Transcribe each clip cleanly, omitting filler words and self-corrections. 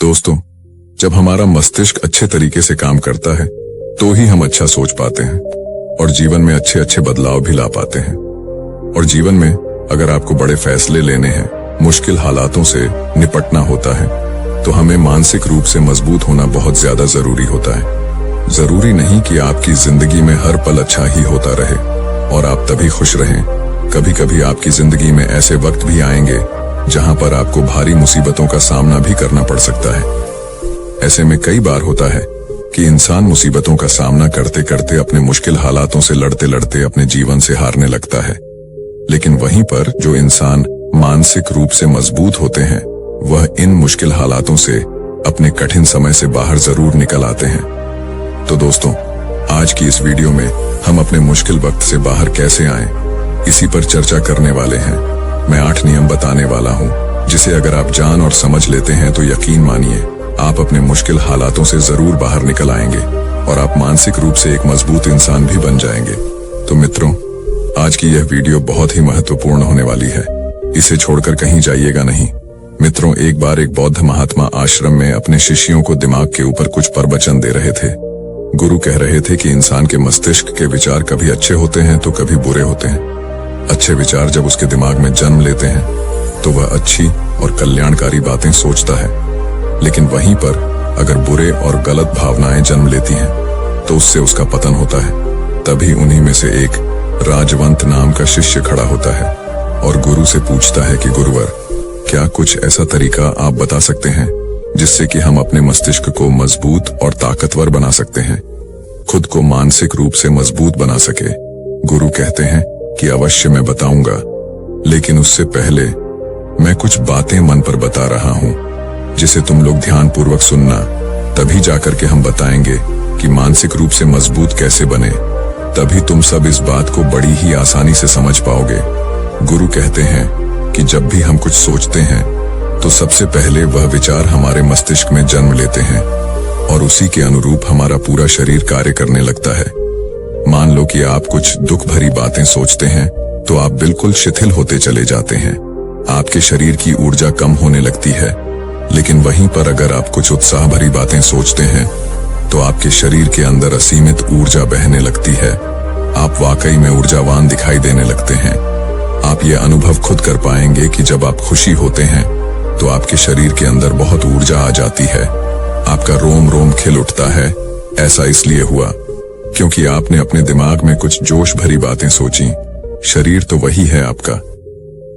दोस्तों, जब हमारा मस्तिष्क अच्छे तरीके से काम करता है तो ही हम अच्छा सोच पाते हैं और जीवन में अच्छे अच्छे बदलाव भी ला पाते हैं। और जीवन में अगर आपको बड़े फैसले लेने हैं, मुश्किल हालातों से निपटना होता है, तो हमें मानसिक रूप से मजबूत होना बहुत ज्यादा जरूरी होता है। जरूरी नहीं कि आपकी जिंदगी में हर पल अच्छा ही होता रहे और आप तभी खुश रहें। कभी कभी आपकी जिंदगी में ऐसे वक्त भी आएंगे जहां पर आपको भारी मुसीबतों का सामना भी करना पड़ सकता है। ऐसे में कई बार होता है कि इंसान मुसीबतों का सामना करते करते अपने मुश्किल हालातों से लड़ते लड़ते अपने जीवन से हारने लगता है। लेकिन वहीं पर जो इंसान मानसिक रूप से मजबूत होते हैं, वह इन मुश्किल हालातों से अपने कठिन समय से बाहर जरूर निकल आते हैं। तो दोस्तों, आज की इस वीडियो में हम अपने मुश्किल वक्त से बाहर कैसे आएं, इसी पर चर्चा करने वाले हैं। मैं 8 नियम बताने वाला हूं, जिसे अगर आप जान और समझ लेते हैं तो यकीन मानिए आप अपने मुश्किल हालातों से जरूर बाहर निकल आएंगे और आप मानसिक रूप से एक मजबूत इंसान भी बन जाएंगे। तो मित्रों, आज की यह वीडियो बहुत ही महत्वपूर्ण होने वाली है। इसे छोड़कर कहीं जाइएगा नहीं। मित्रों, एक बार एक बौद्ध महात्मा आश्रम में अपने शिष्यों को दिमाग के ऊपर कुछ प्रवचन दे रहे थे। गुरु कह रहे थे कि इंसान के मस्तिष्क के विचार कभी अच्छे होते हैं तो कभी बुरे होते हैं। अच्छे विचार जब उसके दिमाग में जन्म लेते हैं तो वह अच्छी और कल्याणकारी बातें सोचता है, लेकिन वहीं पर अगर बुरे और गलत भावनाएं जन्म लेती हैं तो उससे उसका पतन होता है। तभी उन्हीं में से एक राजवंत नाम का शिष्य खड़ा होता है और गुरु से पूछता है कि गुरुवर, क्या कुछ ऐसा तरीका आप बता सकते हैं जिससे कि हम अपने मस्तिष्क को मजबूत और ताकतवर बना सकते हैं, खुद को मानसिक रूप से मजबूत बना सके। गुरु कहते हैं कि अवश्य मैं बताऊंगा, लेकिन उससे पहले मैं कुछ बातें मन पर बता रहा हूं जिसे तुम लोग ध्यान पूर्वक सुनना। तभी जाकर के हम बताएंगे कि मानसिक रूप से मजबूत कैसे बने। तभी तुम सब इस बात को बड़ी ही आसानी से समझ पाओगे। गुरु कहते हैं कि जब भी हम कुछ सोचते हैं तो सबसे पहले वह विचार हमारे मस्तिष्क में जन्म लेते हैं और उसी के अनुरूप हमारा पूरा शरीर कार्य करने लगता है। मान लो कि आप कुछ दुख भरी बातें सोचते हैं तो आप बिल्कुल शिथिल होते चले जाते हैं। आपके शरीर की ऊर्जा कम होने लगती है। लेकिन वहीं पर अगर आप कुछ उत्साह भरी बातें सोचते हैं तो आपके शरीर के अंदर असीमित ऊर्जा बहने लगती है। आप वाकई में ऊर्जावान दिखाई देने लगते हैं। आप ये अनुभव खुद कर पाएंगे कि जब आप खुशी होते हैं तो आपके शरीर के अंदर बहुत ऊर्जा आ जाती है। आपका रोम रोम खिल उठता है। ऐसा इसलिए हुआ क्योंकि आपने अपने दिमाग में कुछ जोश भरी बातें सोची। शरीर तो वही है आपका,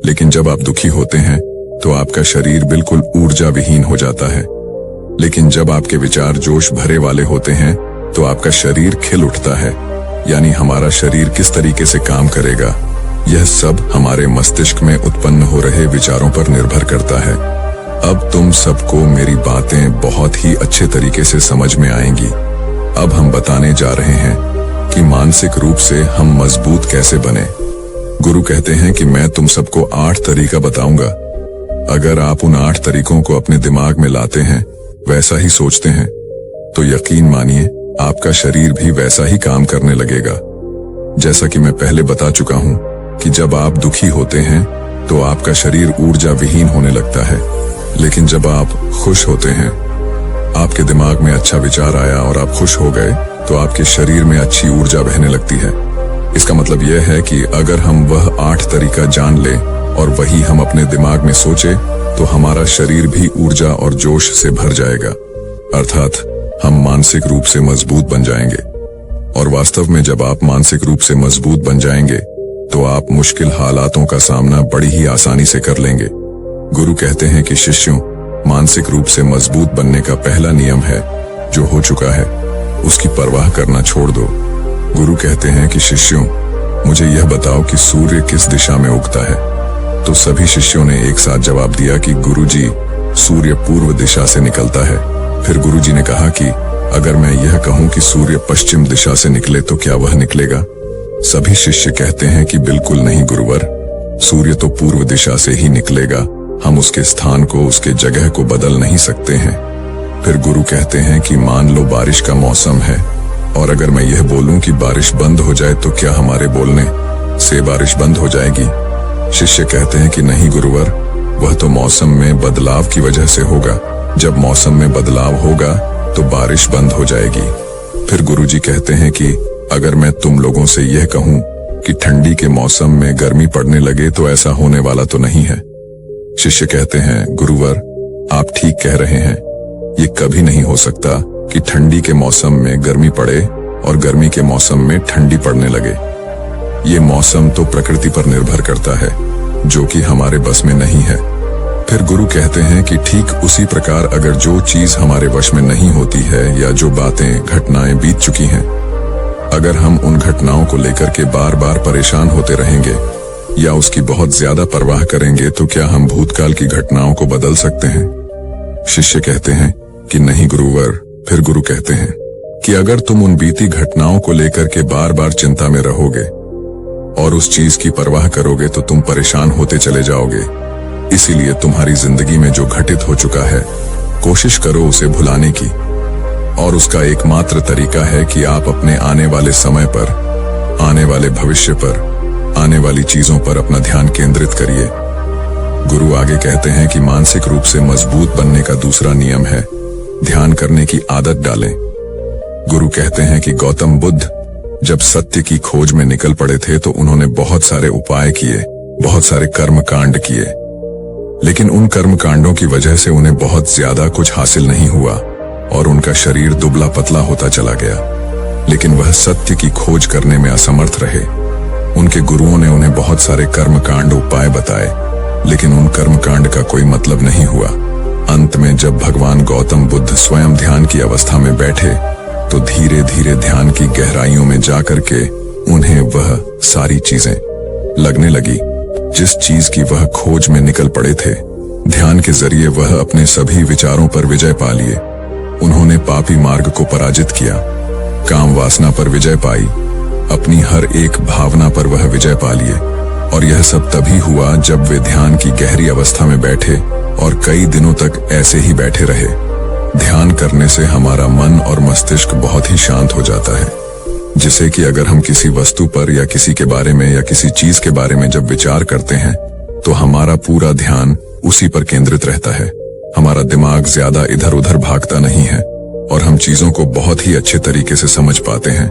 लेकिन जब आप दुखी होते हैं तो आपका शरीर बिल्कुल ऊर्जा विहीन हो जाता है। लेकिन जब आपके विचार जोश भरे वाले होते हैं तो आपका शरीर खिल उठता है। यानी हमारा शरीर किस तरीके से काम करेगा, यह सब हमारे मस्तिष्क में उत्पन्न हो रहे विचारों पर निर्भर करता है। अब तुम सबको मेरी बातें बहुत ही अच्छे तरीके से समझ में आएंगी। अब हम बताने जा रहे हैं कि मानसिक रूप से हम मजबूत कैसे बने। गुरु कहते हैं कि मैं तुम सबको 8 तरीका बताऊंगा। अगर आप उन 8 तरीकों को अपने दिमाग में लाते हैं, वैसा ही सोचते हैं, तो यकीन मानिए आपका शरीर भी वैसा ही काम करने लगेगा। जैसा कि मैं पहले बता चुका हूं कि जब आप दुखी होते हैं तो आपका शरीर ऊर्जा विहीन होने लगता है, लेकिन जब आप खुश होते हैं, आपके दिमाग में अच्छा विचार आया और आप खुश हो गए, तो आपके शरीर में अच्छी ऊर्जा बहने लगती है। इसका मतलब यह है कि अगर हम वह 8 तरीका जान लें और वही हम अपने दिमाग में सोचे तो हमारा शरीर भी ऊर्जा और जोश से भर जाएगा। अर्थात हम मानसिक रूप से मजबूत बन जाएंगे। और वास्तव में जब आप मानसिक रूप से मजबूत बन जाएंगे तो आप मुश्किल हालातों का सामना बड़ी ही आसानी से कर लेंगे। गुरु कहते हैं कि शिष्यों, मानसिक रूप से मजबूत बनने का पहला नियम है, जो हो चुका है उसकी परवाह करना छोड़ दो। गुरु कहते हैं कि शिष्यों, मुझे यह बताओ कि सूर्य किस दिशा में उगता है। तो सभी शिष्यों ने एक साथ जवाब दिया कि गुरुजी, सूर्य पूर्व दिशा से निकलता है। फिर गुरुजी ने कहा कि अगर मैं यह कहूं कि सूर्य पश्चिम दिशा से निकले तो क्या वह निकलेगा? सभी शिष्य कहते हैं कि बिल्कुल नहीं गुरुवर, सूर्य तो पूर्व दिशा से ही निकलेगा। हम उसके स्थान को, उसके जगह को बदल नहीं सकते हैं। फिर गुरु कहते हैं कि मान लो बारिश का मौसम है और अगर मैं यह बोलूं कि बारिश बंद हो जाए तो क्या हमारे बोलने से बारिश बंद हो जाएगी? शिष्य कहते हैं कि नहीं गुरुवर, वह तो मौसम में बदलाव की वजह से होगा। जब मौसम में बदलाव होगा तो बारिश बंद हो जाएगी। फिर गुरुजी कहते हैं कि अगर मैं तुम लोगों से यह कहूं कि ठंडी के मौसम में गर्मी पड़ने लगे तो ऐसा होने वाला तो नहीं है। शिष्य कहते हैं, गुरुवर आप ठीक कह रहे हैं, ये कभी नहीं हो सकता कि ठंडी के मौसम में गर्मी पड़े और गर्मी के मौसम में ठंडी पड़ने लगे। ये मौसम तो प्रकृति पर निर्भर करता है, जो कि हमारे बस में नहीं है। फिर गुरु कहते हैं कि ठीक उसी प्रकार अगर जो चीज हमारे वश में नहीं होती है या जो बातें घटनाएं बीत चुकी हैं, अगर हम उन घटनाओं को लेकर के बार बार परेशान होते रहेंगे या उसकी बहुत ज्यादा परवाह करेंगे तो क्या हम भूतकाल की घटनाओं को बदल सकते हैं? शिष्य कहते हैं कि नहीं गुरुवर। फिर गुरु कहते हैं कि अगर तुम उन बीती घटनाओं को लेकर के बार बार चिंता में रहोगे और उस चीज की परवाह करोगे तो तुम परेशान होते चले जाओगे। इसीलिए तुम्हारी जिंदगी में जो घटित हो चुका है, कोशिश करो उसे भुलाने की, और उसका एकमात्र तरीका है कि आप अपने आने वाले समय पर, आने वाले भविष्य पर, आने वाली चीजों पर अपना ध्यान केंद्रित करिए। गुरु आगे कहते हैं कि मानसिक रूप से मजबूत बनने का दूसरा नियम है ध्यान करने की आदत डालें। गुरु कहते हैं कि गौतम बुद्ध जब सत्य की खोज में निकल पड़े थे तो उन्होंने बहुत सारे उपाय किए, बहुत सारे कर्म कांड किए, लेकिन उन कर्म कांडों की वजह से उन्हें बहुत ज्यादा कुछ हासिल नहीं हुआ और उनका शरीर दुबला पतला होता चला गया। लेकिन वह सत्य की खोज करने में असमर्थ रहे। उनके गुरुओं ने उन्हें बहुत सारे कर्म कांड उपाय बताए, लेकिन उन कर्म कांड का कोई मतलब नहीं हुआ। अंत में जब भगवान गौतम बुद्ध स्वयं ध्यान की अवस्था में बैठे तो धीरे धीरे ध्यान की गहराइयों में जाकर के उन्हें वह सारी चीजें लगने लगी जिस चीज की वह खोज में निकल पड़े थे। ध्यान के जरिए वह अपने सभी विचारों पर विजय पा लिए। उन्होंने पापी मार्ग को पराजित किया, काम वासना पर विजय पाई, अपनी हर एक भावना पर वह विजय पा लिए। और यह सब तभी हुआ जब वे ध्यान की गहरी अवस्था में बैठे और कई दिनों तक ऐसे ही बैठे रहे। ध्यान करने से हमारा मन और मस्तिष्क बहुत ही शांत हो जाता है, जिसे कि अगर हम किसी वस्तु पर या किसी के बारे में या किसी चीज के बारे में जब विचार करते हैं तो हमारा पूरा ध्यान उसी पर केंद्रित रहता है। हमारा दिमाग ज्यादा इधर उधर भागता नहीं है और हम चीजों को बहुत ही अच्छे तरीके से समझ पाते हैं।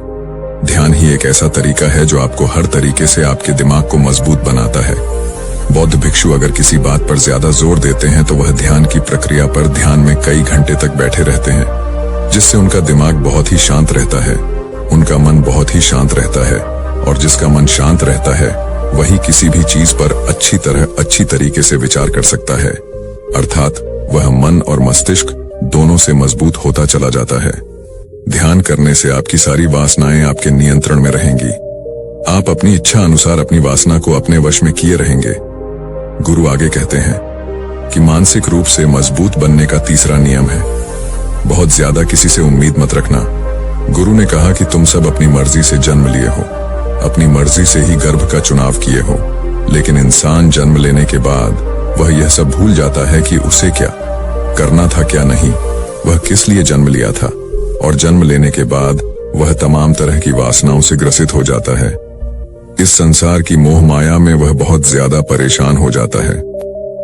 ध्यान ही एक ऐसा तरीका है जो आपको हर तरीके से आपके दिमाग को मजबूत बनाता है। बौद्ध भिक्षु अगर किसी बात पर ज्यादा जोर देते हैं तो वह ध्यान की प्रक्रिया पर ध्यान में कई घंटे तक बैठे रहते हैं, जिससे उनका दिमाग बहुत ही शांत रहता है, उनका मन बहुत ही शांत रहता है, और जिसका मन शांत रहता है वही किसी भी चीज पर अच्छी तरीके से विचार कर सकता है। अर्थात वह मन और मस्तिष्क दोनों से मजबूत होता चला जाता है। ध्यान करने से आपकी सारी वासनाएं आपके नियंत्रण में रहेंगी। आप अपनी इच्छा अनुसार अपनी वासना को अपने वश में किए रहेंगे। गुरु आगे कहते हैं कि मानसिक रूप से मजबूत बनने का तीसरा नियम है बहुत ज्यादा किसी से उम्मीद मत रखना। गुरु ने कहा कि तुम सब अपनी मर्जी से जन्म लिए हो, अपनी मर्जी से ही गर्भ का चुनाव किए हो, लेकिन इंसान जन्म लेने के बाद वह यह सब भूल जाता है कि उसे क्या करना था क्या नहीं, वह किस लिए जन्म लिया था, और जन्म लेने के बाद वह तमाम तरह की वासनाओं से ग्रसित हो जाता है। इस संसार की मोह माया में वह बहुत ज्यादा परेशान हो जाता है।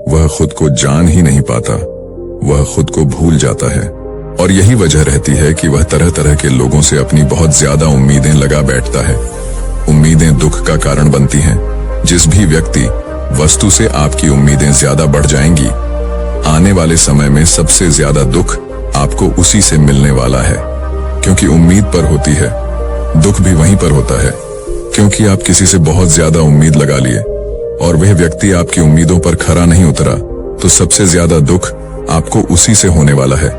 वह खुद को जान ही नहीं पाता, वह खुद को भूल जाता है, और यही वजह रहती है कि वह तरह तरह के लोगों से अपनी बहुत ज्यादा उम्मीदें लगा बैठता है। उम्मीदें दुख का कारण बनती हैं। जिस भी व्यक्ति वस्तु से आपकी उम्मीदें ज्यादा बढ़ जाएंगी, आने वाले समय में सबसे ज्यादा दुख आपको उसी से मिलने वाला है, क्योंकि उम्मीद पर होती है। दुख भी वहीं पर होता है, क्योंकि आप किसी से बहुत ज्यादा उम्मीद लगा लिए और वह व्यक्ति आपकी उम्मीदों पर खरा नहीं उतरा, तो सबसे ज्यादा दुख आपको उसी से होने वाला है,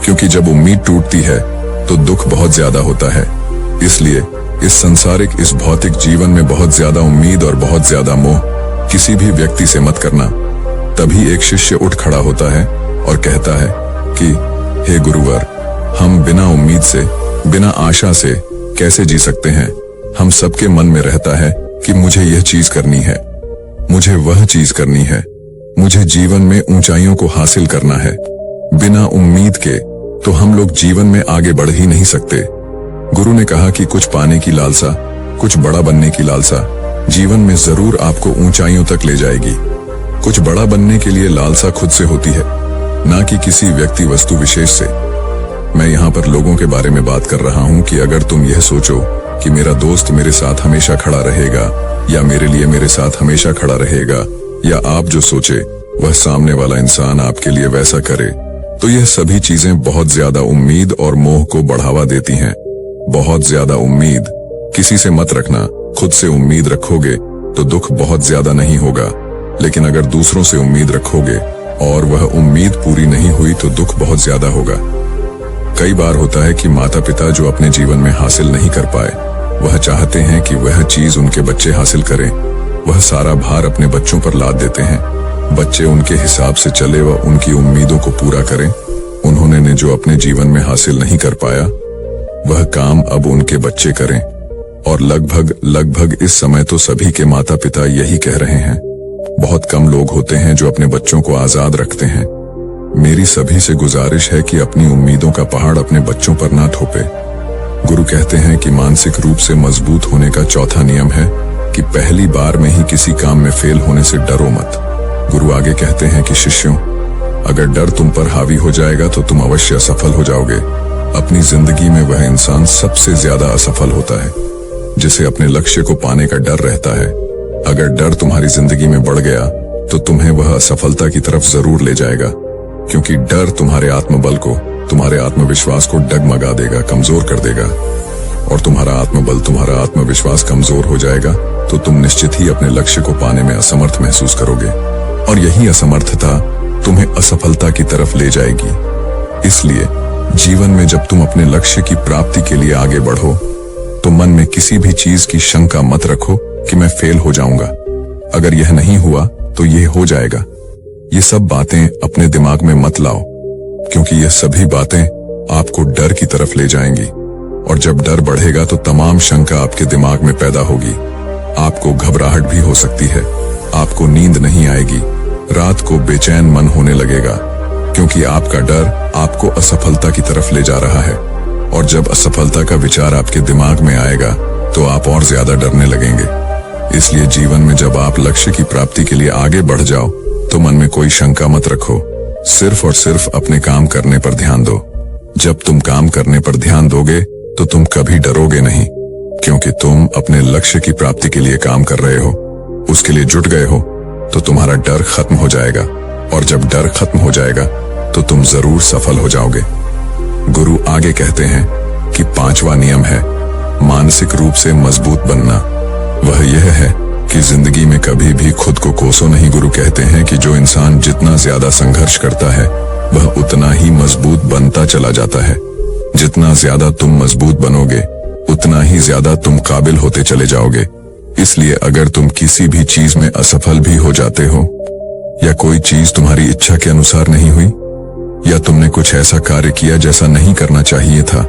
क्योंकि जब उम्मीद टूटती है तो दुख बहुत ज्यादा होता है। इसलिए इस संसारिक, इस भौतिक जीवन में बहुत ज्यादा उम्मीद और बहुत ज्यादा मोह किसी भी व्यक्ति से मत करना। तभी एक शिष्य उठ खड़ा होता है और कहता है कि हे गुरुवर, हम बिना उम्मीद से, बिना आशा से कैसे जी सकते हैं? हम सबके मन में रहता है कि मुझे यह चीज करनी है, मुझे वह चीज करनी है, मुझे जीवन में ऊंचाइयों को हासिल करना है। बिना उम्मीद के तो हम लोग जीवन में आगे बढ़ ही नहीं सकते। गुरु ने कहा कि कुछ पाने की लालसा, कुछ बड़ा बनने की लालसा जीवन में जरूर आपको ऊंचाइयों तक ले जाएगी। कुछ बड़ा बनने के लिए लालसा खुद से होती है, ना कि किसी व्यक्ति वस्तु विशेष से। मैं यहाँ पर लोगों के बारे में बात कर रहा हूँ कि अगर तुम यह सोचो कि मेरा दोस्त मेरे साथ हमेशा खड़ा रहेगा या मेरे लिए मेरे साथ हमेशा खड़ा रहेगा, या आप जो सोचे वह सामने वाला इंसान आपके लिए वैसा करे, तो यह सभी चीजें बहुत ज्यादा उम्मीद और मोह को बढ़ावा देती हैं। बहुत ज्यादा उम्मीद किसी से मत रखना। खुद से उम्मीद रखोगे तो दुख बहुत ज्यादा नहीं होगा, लेकिन अगर दूसरों से उम्मीद रखोगे और वह उम्मीद पूरी नहीं हुई तो दुख बहुत ज्यादा होगा। कई बार होता है कि माता पिता जो अपने जीवन में हासिल नहीं कर पाए, वह चाहते हैं कि वह चीज उनके बच्चे हासिल करें। वह सारा भार अपने बच्चों पर लाद देते हैं। बच्चे उनके हिसाब से चले व उनकी उम्मीदों को पूरा करें। उन्होंने ने जो अपने जीवन में हासिल नहीं कर पाया, वह काम अब उनके बच्चे करें। और लगभग इस समय तो सभी के माता पिता यही कह रहे हैं। बहुत कम लोग होते हैं जो अपने बच्चों को आजाद रखते हैं। मेरी सभी से गुजारिश है कि अपनी उम्मीदों का पहाड़ अपने बच्चों पर ना थोपे। गुरु कहते हैं कि मानसिक रूप से मजबूत होने का चौथा नियम है कि पहली बार में ही किसी काम में फेल होने से डरो मत। गुरु आगे कहते हैं कि शिष्यों, अगर डर तुम पर हावी हो जाएगा तो तुम अवश्य असफल हो जाओगे। अपनी जिंदगी में वह इंसान सबसे ज्यादा असफल होता है जिसे अपने लक्ष्य को पाने का डर रहता है। अगर डर तुम्हारी जिंदगी में बढ़ गया तो तुम्हें वह असफलता की तरफ जरूर ले जाएगा, क्योंकि डर तुम्हारे आत्मबल को, तुम्हारे आत्मविश्वास को डगमगा देगा, कमजोर कर देगा। और तुम्हारा आत्मबल, तुम्हारा आत्मविश्वास कमजोर हो जाएगा तो तुम निश्चित ही अपने लक्ष्य को पाने में असमर्थ महसूस करोगे, और यही असमर्थता तुम्हें असफलता की तरफ ले जाएगी। इसलिए जीवन में जब तुम अपने लक्ष्य की प्राप्ति के लिए आगे बढ़ो तो मन में किसी भी चीज की शंका मत रखो कि मैं फेल हो जाऊंगा। अगर यह नहीं हुआ तो यह हो जाएगा। ये सब बातें अपने दिमाग में मत लाओ, क्योंकि यह सभी बातें आपको डर की तरफ ले जाएंगी। और जब डर बढ़ेगा तो तमाम शंका आपके दिमाग में पैदा होगी। आपको घबराहट भी हो सकती है, आपको नींद नहीं आएगी, रात को बेचैन मन होने लगेगा, क्योंकि आपका डर आपको असफलता की तरफ ले जा रहा है। और जब असफलता का विचार आपके दिमाग में आएगा तो आप और ज्यादा डरने लगेंगे। इसलिए जीवन में जब आप लक्ष्य की प्राप्ति के लिए आगे बढ़ जाओ तो मन में कोई शंका मत रखो, सिर्फ और सिर्फ अपने काम करने पर ध्यान दो। जब तुम काम करने पर ध्यान दोगे तो तुम कभी डरोगे नहीं, क्योंकि तुम अपने लक्ष्य की प्राप्ति के लिए काम कर रहे हो, उसके लिए जुट गए हो, तो तुम्हारा डर खत्म हो जाएगा। और जब डर खत्म हो जाएगा तो तुम जरूर सफल हो जाओगे। गुरु आगे कहते हैं कि पांचवा नियम है मानसिक रूप से मजबूत बनना। वह यह है कि जिंदगी में कभी भी खुद को कोसो नहीं। गुरु कहते हैं कि जो इंसान जितना ज्यादा संघर्ष करता है वह उतना ही मजबूत बनता चला जाता है। जितना ज्यादा तुम मजबूत बनोगे उतना ही ज्यादा तुम काबिल होते चले जाओगे। इसलिए अगर तुम किसी भी चीज में असफल भी हो जाते हो, या कोई चीज तुम्हारी इच्छा के अनुसार नहीं हुई, या तुमने कुछ ऐसा कार्य किया जैसा नहीं करना चाहिए था,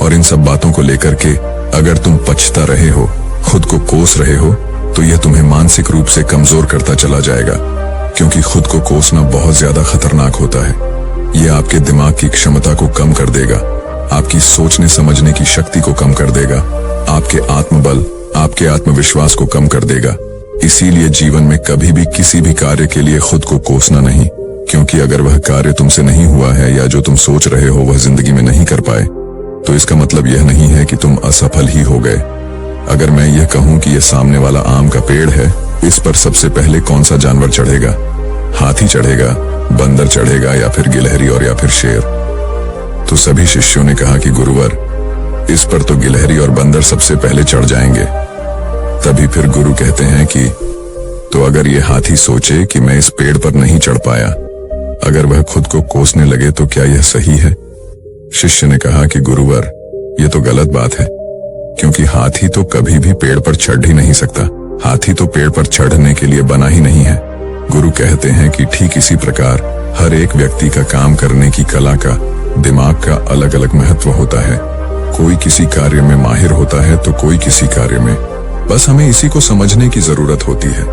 और इन सब बातों को लेकर के अगर तुम पछता रहे हो, खुद को कोस रहे हो, तो यह तुम्हें मानसिक रूप से कमजोर करता चला जाएगा। क्योंकि खुद को कोसना बहुत ज्यादा खतरनाक होता है। यह आपके दिमाग की क्षमता को कम कर देगा, आपकी सोचने समझने की शक्ति को कम कर देगा, आपके आत्मबल, आपके आत्मविश्वास को कम कर देगा। इसीलिए जीवन में कभी भी किसी भी कार्य के लिए खुद को कोसना नहीं, क्योंकि अगर वह कार्य तुमसे नहीं हुआ है या जो तुम सोच रहे हो वह जिंदगी में नहीं कर पाए, तो इसका मतलब यह नहीं है कि तुम असफल ही हो गए। अगर मैं यह कहूं कि यह सामने वाला आम का पेड़ है, इस पर सबसे पहले कौन सा जानवर चढ़ेगा? हाथी चढ़ेगा, बंदर चढ़ेगा, या फिर गिलहरी और या फिर शेर? तो सभी शिष्यों ने कहा कि गुरुवर, इस पर तो गिलहरी और बंदर सबसे पहले चढ़ जाएंगे। तभी फिर गुरु कहते हैं कि तो अगर ये हाथी सोचे कि मैं इस पेड़ पर नहीं चढ़ पाया, अगर वह खुद को कोसने लगे तो क्या यह सही है? शिष्य ने कहा कि गुरुवर, यह तो गलत बात है, क्योंकि हाथी तो कभी भी पेड़ पर चढ़ ही नहीं सकता। हाथी तो पेड़ पर चढ़ने के लिए बना ही नहीं है। गुरु कहते हैं कि ठीक इसी प्रकार हर एक व्यक्ति का काम करने की कला का, दिमाग का अलग अलग महत्व होता है। कोई किसी कार्य में माहिर होता है तो कोई किसी कार्य में। बस हमें इसी को समझने की जरूरत होती है।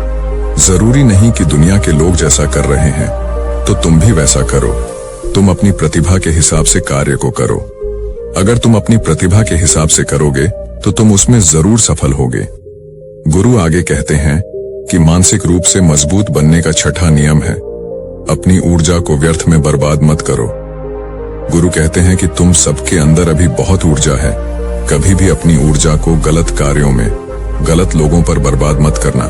जरूरी नहीं कि दुनिया के लोग जैसा कर रहे हैं तो तुम भी वैसा करो। तुम अपनी प्रतिभा के हिसाब से कार्य को करो। अगर तुम अपनी प्रतिभा के हिसाब से करोगे तो तुम उसमें जरूर सफल होगे। गुरु आगे कहते हैं कि मानसिक रूप से मजबूत बनने का छठा नियम है अपनी ऊर्जा को व्यर्थ में बर्बाद मत करो। गुरु कहते हैं कि तुम सबके अंदर अभी बहुत ऊर्जा है। कभी भी अपनी ऊर्जा को गलत कार्यों में, गलत लोगों पर बर्बाद मत करना,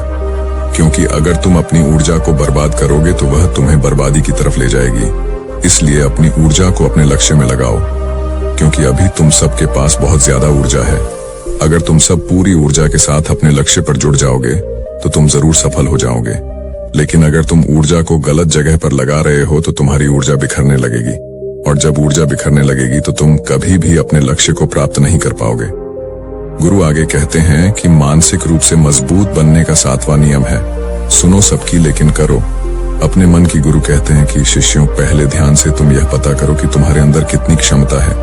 क्योंकि अगर तुम अपनी ऊर्जा को बर्बाद करोगे तो वह तुम्हें बर्बादी की तरफ ले जाएगी। इसलिए अपनी ऊर्जा को अपने लक्ष्य में लगाओ, क्योंकि अभी तुम सबके पास बहुत ज्यादा ऊर्जा है। अगर तुम सब पूरी ऊर्जा के साथ अपने लक्ष्य पर जुड़ जाओगे तो तुम जरूर सफल हो जाओगे। लेकिन अगर तुम ऊर्जा को गलत जगह पर लगा रहे हो तो तुम्हारी ऊर्जा बिखरने लगेगी, और जब ऊर्जा बिखरने लगेगी तो तुम कभी भी अपने लक्ष्य को प्राप्त नहीं कर पाओगे। गुरु आगे कहते हैं कि मानसिक रूप से मजबूत बनने का 7वां नियम है, सुनो सबकी लेकिन करो अपने मन की। गुरु कहते हैं कि शिष्यों, पहले ध्यान से तुम यह पता करो कि तुम्हारे अंदर कितनी क्षमता है।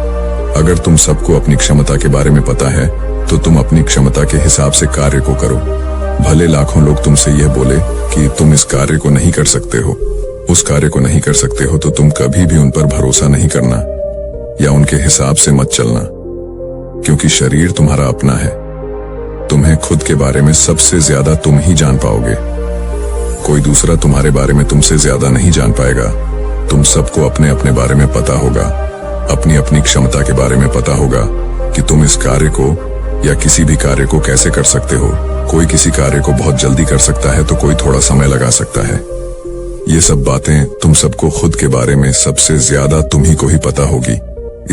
अगर तुम सबको अपनी क्षमता के बारे में पता है तो तुम अपनी क्षमता के हिसाब से कार्य को करो। भले लाखों लोग तुमसे यह बोले कि तुम इस कार्य को नहीं कर सकते हो, उस कार्य को नहीं कर सकते हो, तो तुम कभी भी उन पर भरोसा नहीं करना या उनके हिसाब से मत चलना, क्योंकि शरीर तुम्हारा अपना है। तुम्हें खुद के बारे में सबसे ज्यादा तुम ही जान पाओगे। कोई दूसरा तुम्हारे बारे में तुमसे ज्यादा नहीं जान पाएगा। तुम सबको अपने अपने बारे में पता होगा, अपनी अपनी क्षमता के बारे में पता होगा कि तुम इस कार्य को या किसी भी कार्य को कैसे कर सकते हो। कोई किसी कार्य को बहुत जल्दी कर सकता है तो कोई थोड़ा समय लगा सकता है। ये सब बातें तुम सबको खुद के बारे में सबसे ज्यादा तुम्ही को ही पता होगी।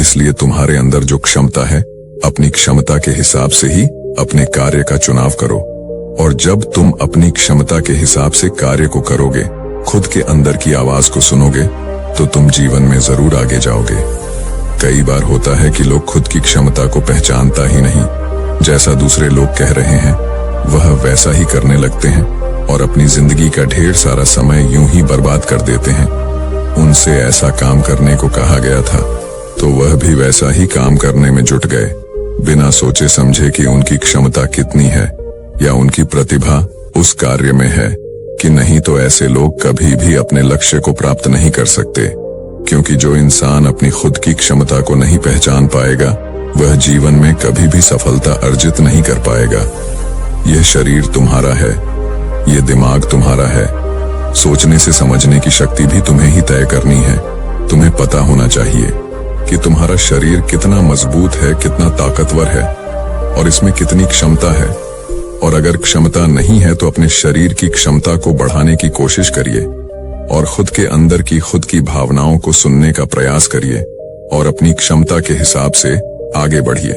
इसलिए तुम्हारे अंदर जो क्षमता है, अपनी क्षमता के हिसाब से ही अपने कार्य का चुनाव करो। और जब तुम अपनी क्षमता के हिसाब से कार्य को करोगे, खुद के अंदर की आवाज को सुनोगे, तो तुम जीवन में जरूर आगे जाओगे। कई बार होता है कि लोग खुद की क्षमता को पहचानता ही नहीं, जैसा दूसरे लोग कह रहे हैं वह वैसा ही करने लगते हैं और अपनी जिंदगी का ढेर सारा समय यूं ही बर्बाद कर देते हैं। उनसे ऐसा काम करने को कहा गया था तो वह भी वैसा ही काम करने में जुट गए, बिना सोचे समझे कि उनकी क्षमता कितनी है या उनकी प्रतिभा उस कार्य में है कि नहीं। तो ऐसे लोग कभी भी अपने लक्ष्य को प्राप्त नहीं कर सकते, क्योंकि जो इंसान अपनी खुद की क्षमता को नहीं पहचान पाएगा वह जीवन में कभी भी सफलता अर्जित नहीं कर पाएगा। यह शरीर तुम्हारा है, यह दिमाग तुम्हारा है, सोचने से समझने की शक्ति भी तुम्हें ही तय करनी है। तुम्हें पता होना चाहिए कि तुम्हारा शरीर कितना मजबूत है, कितना ताकतवर है और इसमें कितनी क्षमता है। और अगर क्षमता नहीं है तो अपने शरीर की क्षमता को बढ़ाने की कोशिश करिए और खुद के अंदर की खुद की भावनाओं को सुनने का प्रयास करिए और अपनी क्षमता के हिसाब से आगे बढ़िए।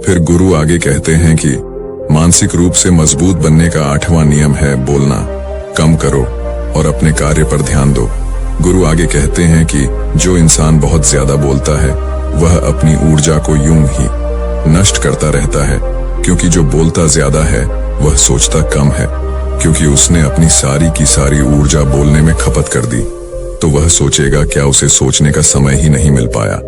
फिर गुरु आगे कहते हैं कि मानसिक रूप से मजबूत बनने का 8वां नियम है, बोलना कम करो और अपने कार्य पर ध्यान दो। गुरु आगे कहते हैं कि जो इंसान बहुत ज्यादा बोलता है वह अपनी ऊर्जा को यूं ही नष्ट करता रहता है, क्योंकि जो बोलता ज्यादा है वह सोचता कम है, क्योंकि उसने अपनी सारी की सारी ऊर्जा बोलने में खपत कर दी तो वह सोचेगा क्या उसे सोचने का समय ही नहीं मिल पाया।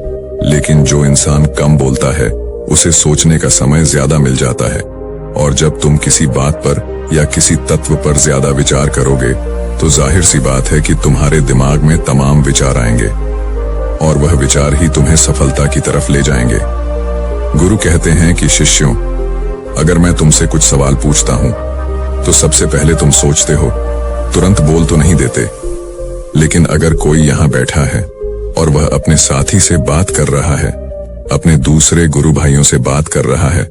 लेकिन जो इंसान कम बोलता है उसे सोचने का समय ज्यादा मिल जाता है। और जब तुम किसी बात पर या किसी तत्व पर ज्यादा विचार करोगे तो जाहिर सी बात है कि तुम्हारे दिमाग में तमाम विचार आएंगे और वह विचार ही तुम्हें सफलता की तरफ ले जाएंगे। गुरु कहते हैं कि शिष्यों, अगर मैं तुमसे कुछ सवाल पूछता हूं तो सबसे पहले तुम सोचते हो, तुरंत बोल तो नहीं देते। लेकिन अगर कोई यहां बैठा है और वह अपने साथी से बात कर रहा है, अपने दूसरे गुरु भाइयों से बात कर रहा है,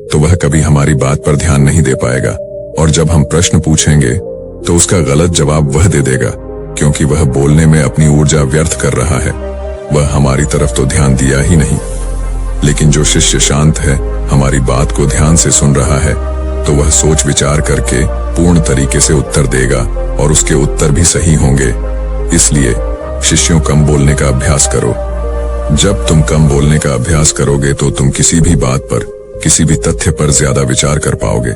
तो वह कभी हमारी बात पर ध्यान नहीं दे पाएगा। और जब हम प्रश्न पूछेंगे तो उसका गलत जवाब वह दे देगा, क्योंकि वह बोलने में अपनी ऊर्जा व्यर्थ कर रहा है। वह हमारी तरफ तो ध्यान दिया ही नहीं। लेकिन जो शिष्य शांत है, हमारी बात को ध्यान से सुन रहा है, तो वह सोच विचार करके पूर्ण तरीके से उत्तर देगा और उसके उत्तर भी सही होंगे। इसलिए शिष्यों, कम बोलने का अभ्यास करो। जब तुम कम बोलने का अभ्यास करोगे तो तुम किसी भी बात पर, किसी भी तथ्य पर ज्यादा विचार कर पाओगे।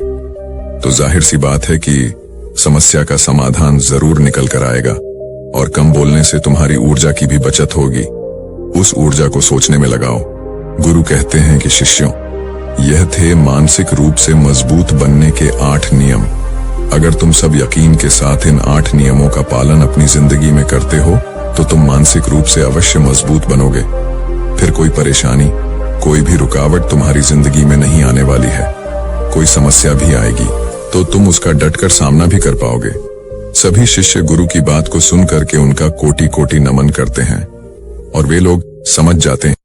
तो जाहिर सी बात है कि समस्या का समाधान जरूर निकल कर आएगा। और कम बोलने से तुम्हारी ऊर्जा की भी बचत होगी। उस ऊर्जा को सोचने में लगाओ। गुरु कहते हैं कि शिष्यों, यह थे मानसिक रूप से मजबूत बनने के 8 नियम। अगर तुम सब यकीन के साथ इन 8 नियमों का पालन अपनी जिंदगी में करते हो तो तुम मानसिक रूप से अवश्य मजबूत बनोगे। फिर कोई परेशानी, कोई भी रुकावट तुम्हारी जिंदगी में नहीं आने वाली है। कोई समस्या भी आएगी तो तुम उसका डटकर सामना भी कर पाओगे। सभी शिष्य गुरु की बात को सुन करके उनका कोटि कोटि नमन करते हैं और वे लोग समझ जाते हैं